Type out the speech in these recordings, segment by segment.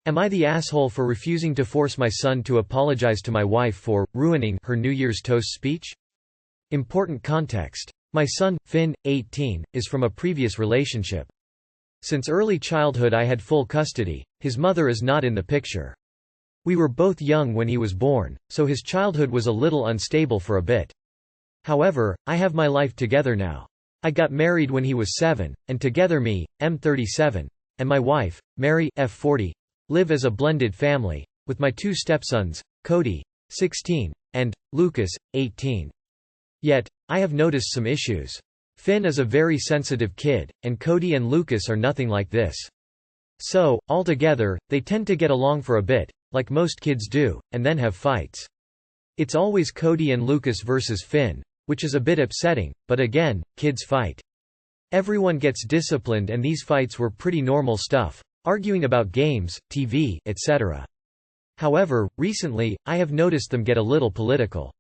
Am I the asshole for refusing to force my son to apologize to my wife for ruining her New Year's toast speech? Important context. My son, Finn, 18, is from a previous relationship. Since early childhood I had full custody. His mother is not in the picture. We were both young when he was born, so his childhood was a little unstable for a bit. However, I have my life together now. I got married when he was 7, and together me, M37, and my wife, Mary, F40, live as a blended family, with my 2 stepsons, Cody, 16, and Lucas, 18. Yet, I have noticed some issues. Finn is a very sensitive kid, and Cody and Lucas are nothing like this. So, altogether, they tend to get along for a bit, like most kids do, and then have fights. It's always Cody and Lucas versus Finn, which is a bit upsetting, but again, kids fight. Everyone gets disciplined and these fights were pretty normal stuff, arguing about games, TV, etc. However, recently, I have noticed them get a little political.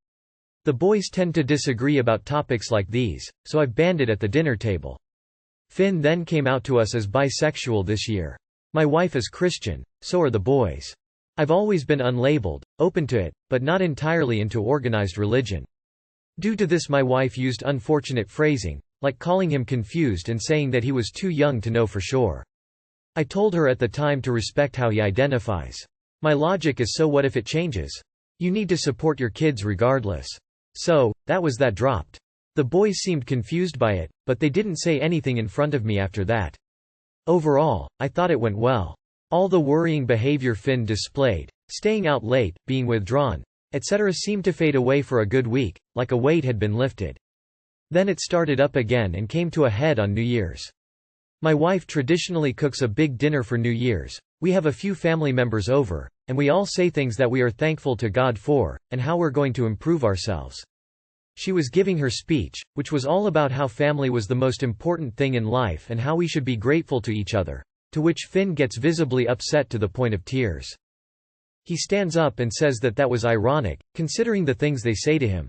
The boys tend to disagree about topics like these, so I've banned it at the dinner table. Finn then came out to us as bisexual this year. My wife is Christian, so are the boys. I've always been unlabeled, open to it, but not entirely into organized religion. Due to this my wife used unfortunate phrasing, like calling him confused and saying that he was too young to know for sure. I told her at the time to respect how he identifies. My logic is, so what if it changes? You need to support your kids regardless. So, that was that dropped. The boys seemed confused by it, but they didn't say anything in front of me after that. Overall, I thought it went well. All the worrying behavior Finn displayed, staying out late, being withdrawn, etc. seemed to fade away for a good week, like a weight had been lifted. Then it started up again and came to a head on New Year's. My wife traditionally cooks a big dinner for New Year's. We have a few family members over, and we all say things that we are thankful to God for, and how we're going to improve ourselves. She was giving her speech, which was all about how family was the most important thing in life and how we should be grateful to each other, to which Finn gets visibly upset to the point of tears. He stands up and says that that was ironic, considering the things they say to him.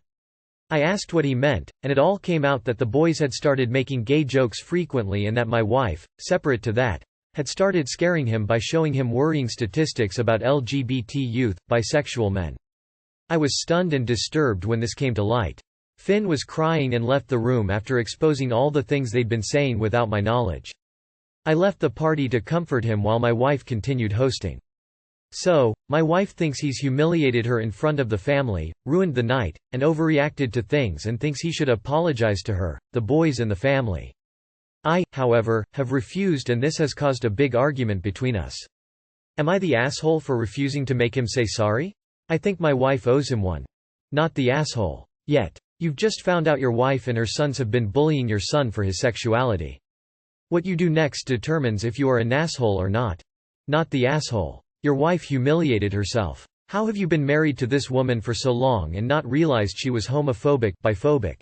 I asked what he meant, and it all came out that the boys had started making gay jokes frequently and that my wife, separate to that, had started scaring him by showing him worrying statistics about LGBT youth, bisexual men. I was stunned and disturbed when this came to light. Finn was crying and left the room after exposing all the things they'd been saying without my knowledge. I left the party to comfort him while my wife continued hosting. So, my wife thinks he's humiliated her in front of the family, ruined the night, and overreacted to things and thinks he should apologize to her, the boys and the family. I, however, have refused and this has caused a big argument between us. Am I the asshole for refusing to make him say sorry? I think my wife owes him one. Not the asshole. Yet. You've just found out your wife and her sons have been bullying your son for his sexuality. What you do next determines if you are an asshole or not. Not the asshole. Your wife humiliated herself. How have you been married to this woman for so long and not realized she was homophobic, biphobic?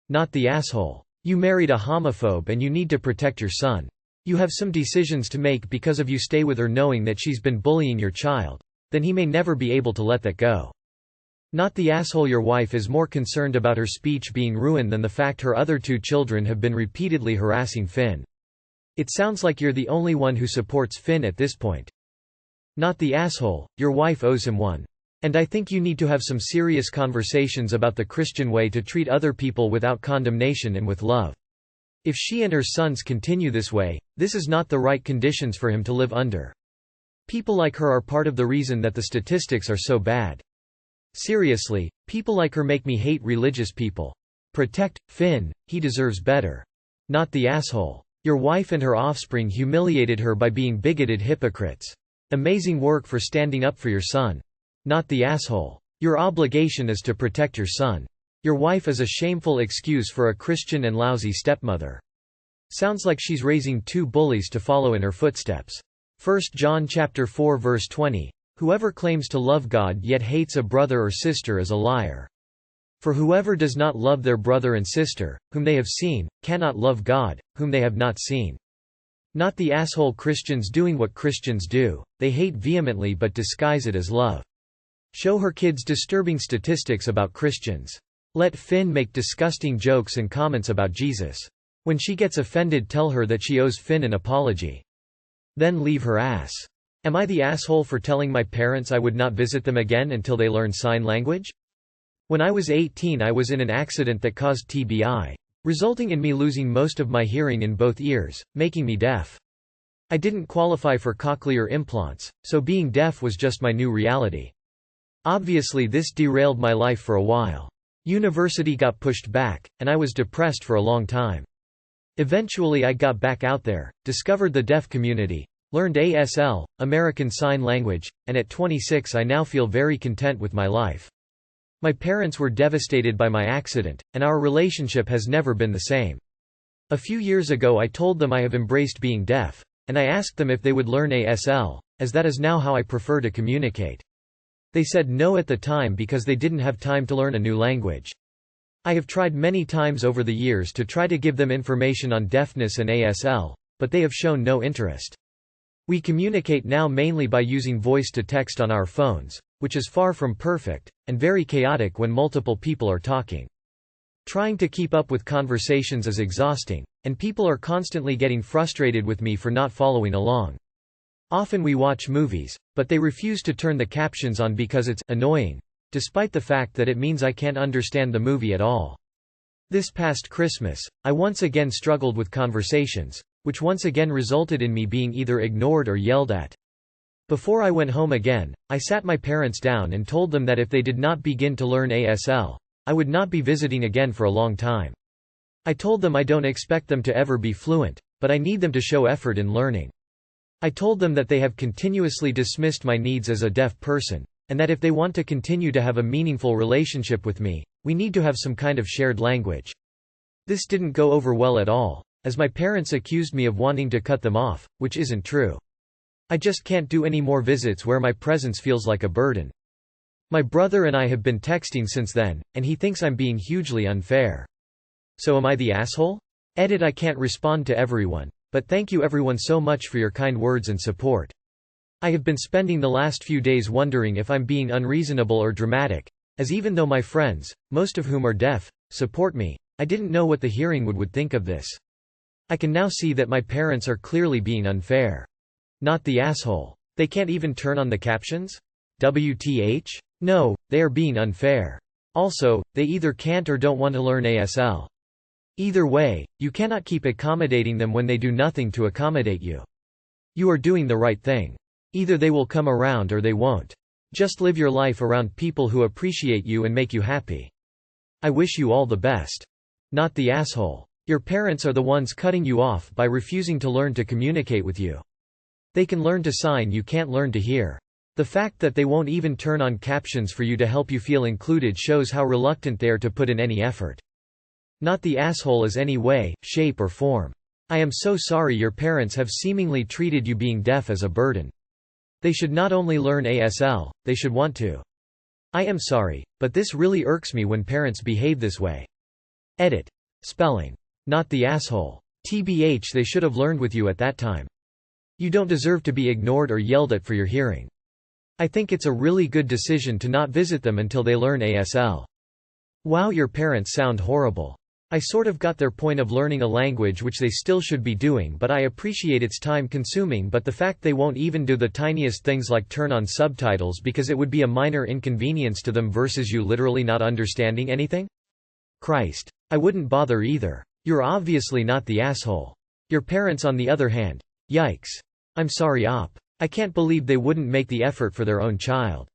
Not the asshole. You married a homophobe and you need to protect your son. You have some decisions to make because if you stay with her knowing that she's been bullying your child, then he may never be able to let that go. Not the asshole. Your wife is more concerned about her speech being ruined than the fact her other 2 children have been repeatedly harassing Finn. It sounds like you're the only one who supports Finn at this point. Not the asshole, your wife owes him one. And I think you need to have some serious conversations about the Christian way to treat other people without condemnation and with love. If she and her sons continue this way, this is not the right conditions for him to live under. People like her are part of the reason that the statistics are so bad. Seriously, people like her make me hate religious people. Protect Finn, he deserves better. Not the asshole. Your wife and her offspring humiliated her by being bigoted hypocrites. Amazing work for standing up for your son. Not the asshole. Your obligation is to protect your son. Your wife is a shameful excuse for a Christian and lousy stepmother. Sounds like she's raising 2 bullies to follow in her footsteps. 1 John chapter 4 verse 20. Whoever claims to love God yet hates a brother or sister is a liar. For whoever does not love their brother and sister, whom they have seen, cannot love God, whom they have not seen. Not the asshole. Christians doing what Christians do, they hate vehemently but disguise it as love. Show her kids disturbing statistics about Christians. Let Finn make disgusting jokes and comments about Jesus. When she gets offended, tell her that she owes Finn an apology. Then leave her ass. Am I the asshole for telling my parents I would not visit them again until they learn sign language? When I was 18 I was in an accident that caused TBI, resulting in me losing most of my hearing in both ears, making me deaf. I didn't qualify for cochlear implants, so being deaf was just my new reality. Obviously this derailed my life for a while. University got pushed back, and I was depressed for a long time. Eventually I got back out there, discovered the deaf community, learned ASL, American Sign Language, and at 26 I now feel very content with my life. My parents were devastated by my accident, and our relationship has never been the same. A few years ago I told them I have embraced being deaf, and I asked them if they would learn ASL, as that is now how I prefer to communicate. They said no at the time because they didn't have time to learn a new language. I have tried many times over the years to try to give them information on deafness and ASL, but they have shown no interest. We communicate now mainly by using voice to text on our phones, which is far from perfect, and very chaotic when multiple people are talking. Trying to keep up with conversations is exhausting, and people are constantly getting frustrated with me for not following along. Often we watch movies, but they refuse to turn the captions on because it's annoying, despite the fact that it means I can't understand the movie at all. This past Christmas, I once again struggled with conversations, which once again resulted in me being either ignored or yelled at. Before I went home again, I sat my parents down and told them that if they did not begin to learn ASL, I would not be visiting again for a long time. I told them I don't expect them to ever be fluent, but I need them to show effort in learning. I told them that they have continuously dismissed my needs as a deaf person, and that if they want to continue to have a meaningful relationship with me, we need to have some kind of shared language. This didn't go over well at all, as my parents accused me of wanting to cut them off, which isn't true. I just can't do any more visits where my presence feels like a burden. My brother and I have been texting since then, and he thinks I'm being hugely unfair. So am I the asshole? Edit. I can't respond to everyone, but thank you everyone so much for your kind words and support. I have been spending the last few days wondering if I'm being unreasonable or dramatic, as even though my friends, most of whom are deaf, support me, I didn't know what the hearing would think of this. I can now see that my parents are clearly being unfair. Not the asshole. They can't even turn on the captions? WTH? No, they are being unfair. Also, they either can't or don't want to learn ASL. Either way, you cannot keep accommodating them when they do nothing to accommodate you. You are doing the right thing. Either they will come around or they won't. Just live your life around people who appreciate you and make you happy. I wish you all the best. Not the asshole. Your parents are the ones cutting you off by refusing to learn to communicate with you. They can learn to sign, you can't learn to hear. The fact that they won't even turn on captions for you to help you feel included shows how reluctant they are to put in any effort. Not the asshole is any way, shape or form. I am so sorry your parents have seemingly treated you being deaf as a burden. They should not only learn ASL, they should want to. I am sorry, but this really irks me when parents behave this way. Edit. Spelling. Not the asshole. TBH, they should have learned with you at that time. You don't deserve to be ignored or yelled at for your hearing. I think it's a really good decision to not visit them until they learn ASL. Wow, your parents sound horrible. I sort of got their point of learning a language which they still should be doing, but I appreciate it's time consuming, but the fact they won't even do the tiniest things like turn on subtitles because it would be a minor inconvenience to them versus you literally not understanding anything? Christ. I wouldn't bother either. You're obviously not the asshole. Your parents on the other hand. Yikes. I'm sorry op. I can't believe they wouldn't make the effort for their own child.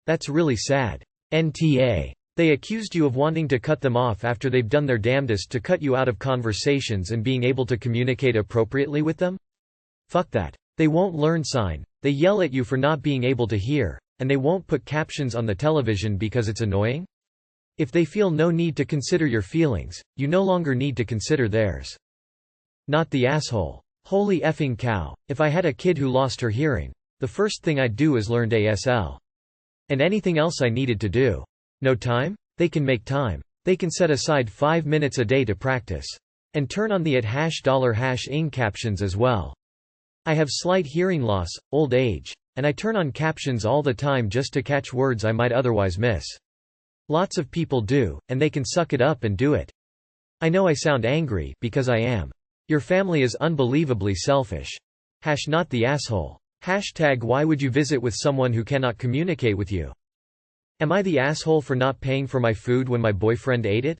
That's really sad. NTA. They accused you of wanting to cut them off after they've done their damnedest to cut you out of conversations and being able to communicate appropriately with them? Fuck that. They won't learn sign, they yell at you for not being able to hear, and they won't put captions on the television because it's annoying? If they feel no need to consider your feelings, you no longer need to consider theirs. Not the asshole. Holy effing cow, if I had a kid who lost her hearing, the first thing I'd do is learn ASL. And anything else I needed to do. No time? They can make time. They can set aside 5 minutes a day to practice. And turn on the @$ing captions as well. I have slight hearing loss, old age, and I turn on captions all the time just to catch words I might otherwise miss. Lots of people do, and they can suck it up and do it. I know I sound angry, because I am. Your family is unbelievably selfish. Not the asshole. Why would you visit with someone who cannot communicate with you? Am I the asshole for not paying for my food when my boyfriend ate it?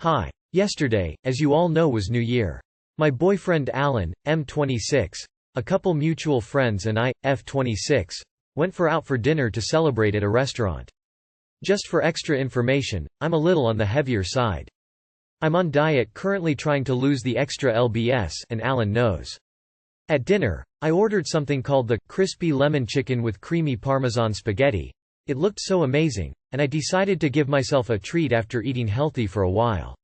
Hi. Yesterday, as you all know, was New Year. My boyfriend Alan, M26, a couple mutual friends and I, F26, went out for dinner to celebrate at a restaurant. Just for extra information, I'm a little on the heavier side. I'm on diet, currently trying to lose the extra lbs, and Alan knows. At dinner, I ordered something called the crispy lemon chicken with creamy Parmesan spaghetti. It looked so amazing, and I decided to give myself a treat after eating healthy for a while.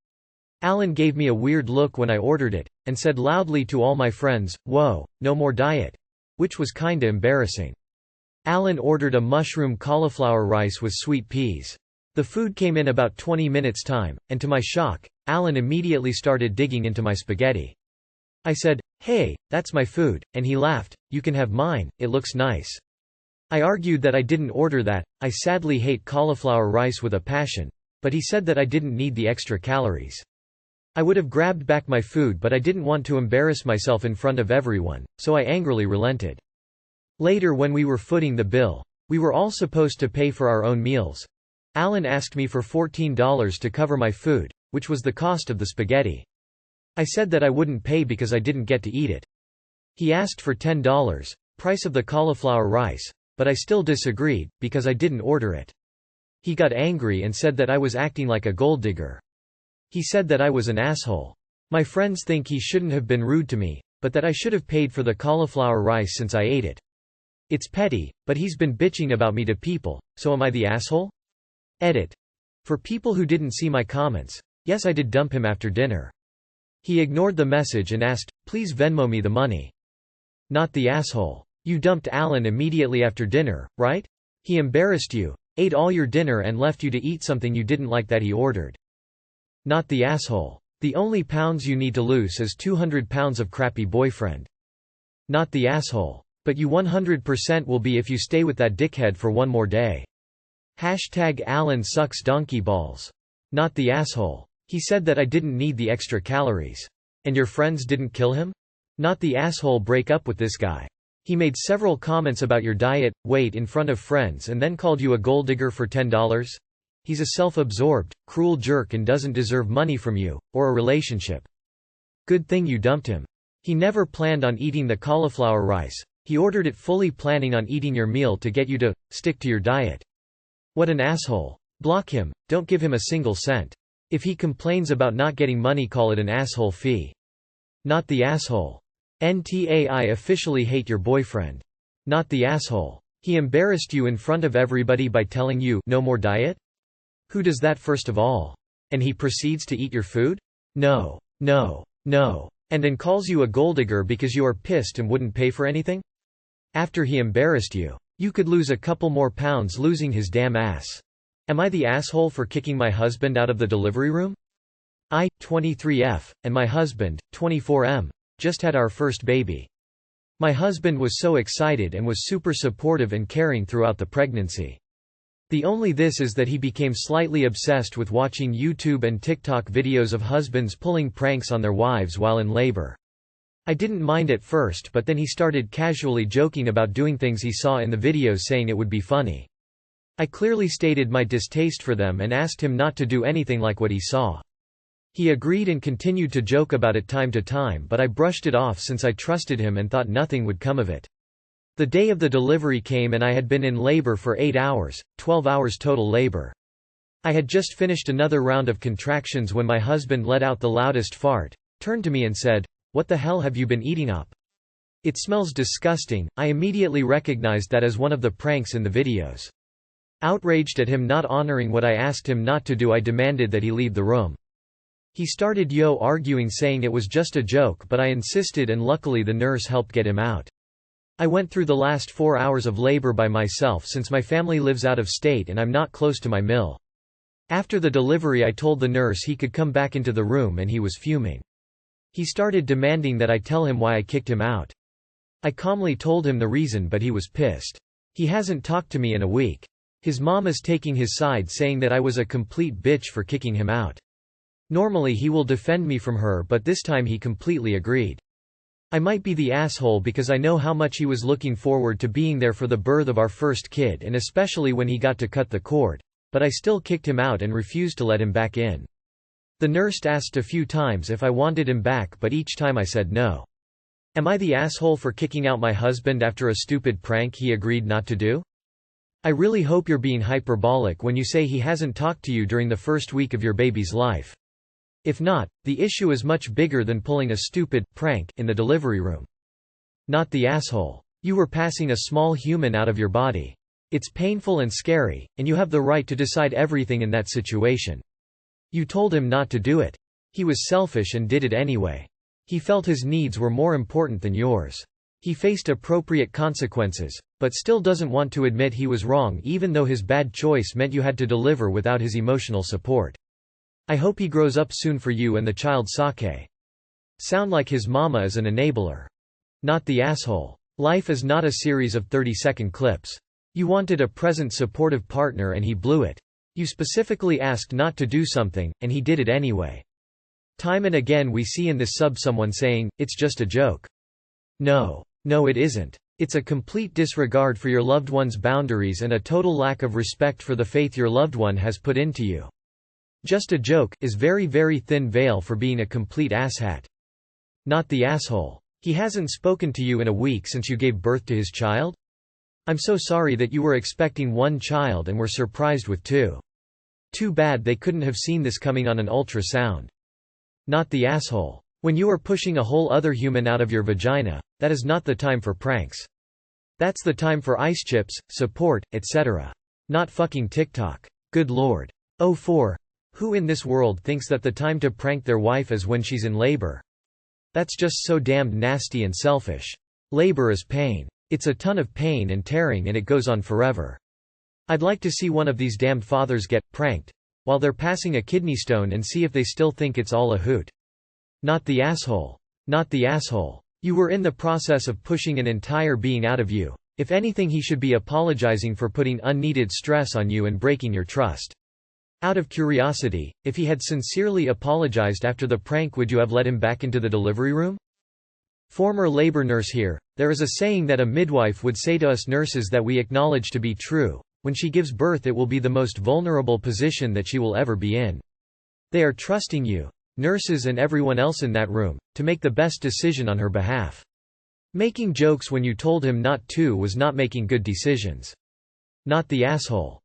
Alan gave me a weird look when I ordered it, and said loudly to all my friends, "Whoa, no more diet," which was kinda embarrassing. Alan ordered a mushroom cauliflower rice with sweet peas. The food came in about 20 minutes time, and to my shock, Alan immediately started digging into my spaghetti. I said, "Hey, that's my food," and he laughed, "You can have mine, it looks nice." I argued that I didn't order that, I sadly hate cauliflower rice with a passion, but he said that I didn't need the extra calories. I would have grabbed back my food, but I didn't want to embarrass myself in front of everyone, so I angrily relented. Later, when we were footing the bill, we were all supposed to pay for our own meals. Alan asked me for $14 to cover my food, which was the cost of the spaghetti. I said that I wouldn't pay because I didn't get to eat it. He asked for $10, price of the cauliflower rice, but I still disagreed, because I didn't order it. He got angry and said that I was acting like a gold digger. He said that I was an asshole. My friends think he shouldn't have been rude to me, but that I should have paid for the cauliflower rice since I ate it. It's petty, but he's been bitching about me to people, so am I the asshole? Edit. For people who didn't see my comments, yes, I did dump him after dinner. He ignored the message and asked, "Please Venmo me the money." Not the asshole. You dumped Alan immediately after dinner, right? He embarrassed you, ate all your dinner and left you to eat something you didn't like that he ordered. Not the asshole. The only pounds you need to lose is 200 pounds of crappy boyfriend. Not the asshole. But you 100% will be if you stay with that dickhead for one more day. Alan sucks donkey balls. Not the asshole. He said that I didn't need the extra calories. And your friends didn't kill him? Not the asshole. Break up with this guy. He made several comments about your diet, weight in front of friends and then called you a gold digger for $10? He's a self-absorbed, cruel jerk and doesn't deserve money from you, or a relationship. Good thing you dumped him. He never planned on eating the cauliflower rice. He ordered it fully planning on eating your meal to get you to stick to your diet. What an asshole. Block him, don't give him a single cent. If he complains about not getting money, call it an asshole fee. Not the asshole. I officially hate your boyfriend. Not the asshole. He embarrassed you in front of everybody by telling you, "No more diet?" Who does that first of all? And he proceeds to eat your food? No. No. No. And then calls you a gold digger because you are pissed and wouldn't pay for anything? After he embarrassed you. You could lose a couple more pounds losing his damn ass. Am I the asshole for kicking my husband out of the delivery room? I, 23F, and my husband, 24M, just had our first baby. My husband was so excited and was super supportive and caring throughout the pregnancy. The only this is that he became slightly obsessed with watching YouTube and TikTok videos of husbands pulling pranks on their wives while in labor. I didn't mind at first, but then he started casually joking about doing things he saw in the videos, saying it would be funny. I clearly stated my distaste for them and asked him not to do anything like what he saw. He agreed and continued to joke about it time to time, but I brushed it off since I trusted him and thought nothing would come of it. The day of the delivery came and I had been in labor for 8 hours, 12 hours total labor. I had just finished another round of contractions when my husband let out the loudest fart, turned to me and said, "What the hell have you been eating up? It smells disgusting." I immediately recognized that as one of the pranks in the videos. Outraged at him not honoring what I asked him not to do, I demanded that he leave the room. He started arguing, saying it was just a joke, but I insisted and luckily the nurse helped get him out. I went through the last 4 hours of labor by myself since my family lives out of state and I'm not close to my mill. After the delivery I told the nurse he could come back into the room and he was fuming. He started demanding that I tell him why I kicked him out. I calmly told him the reason, but he was pissed. He hasn't talked to me in a week. His mom is taking his side, saying that I was a complete bitch for kicking him out. Normally he will defend me from her, but this time he completely agreed. I might be the asshole because I know how much he was looking forward to being there for the birth of our first kid and especially when he got to cut the cord, but I still kicked him out and refused to let him back in. The nurse asked a few times if I wanted him back but each time I said no. Am I the asshole for kicking out my husband after a stupid prank he agreed not to do? I really hope you're being hyperbolic when you say he hasn't talked to you during the first week of your baby's life. If not, the issue is much bigger than pulling a stupid prank in the delivery room. Not the asshole. You were passing a small human out of your body. It's painful and scary, and you have the right to decide everything in that situation. You told him not to do it. He was selfish and did it anyway. He felt his needs were more important than yours. He faced appropriate consequences, but still doesn't want to admit he was wrong even though his bad choice meant you had to deliver without his emotional support. I hope he grows up soon for you and the child. Sake. Sound like his mama is an enabler. Not the asshole. Life is not a series of 30-second clips. You wanted a present supportive partner and he blew it. You specifically asked not to do something, and he did it anyway. Time and again we see in this sub someone saying, "It's just a joke." No, it isn't. It's a complete disregard for your loved one's boundaries and a total lack of respect for the faith your loved one has put into you. Just a joke is very, very thin veil for being a complete asshat. Not the asshole. He hasn't spoken to you in a week since you gave birth to his child? I'm so sorry that you were expecting one child and were surprised with two. Too bad they couldn't have seen this coming on an ultrasound. Not the asshole. When you are pushing a whole other human out of your vagina, that is not the time for pranks. That's the time for ice chips, support, etc. Not fucking TikTok. Good lord. 04. Who in this world thinks that the time to prank their wife is when she's in labor? That's just so damned nasty and selfish. Labor is pain. It's a ton of pain and tearing and it goes on forever. I'd like to see one of these damned fathers get pranked while they're passing a kidney stone and see if they still think it's all a hoot. Not the asshole. Not the asshole. You were in the process of pushing an entire being out of you. If anything, he should be apologizing for putting unneeded stress on you and breaking your trust. Out of curiosity, if he had sincerely apologized after the prank, would you have let him back into the delivery room? Former labor nurse here. There is a saying that a midwife would say to us nurses that we acknowledge to be true. When she gives birth, it will be the most vulnerable position that she will ever be in. They are trusting you, nurses and everyone else in that room, to make the best decision on her behalf. Making jokes when you told him not to was not making good decisions. Not the asshole.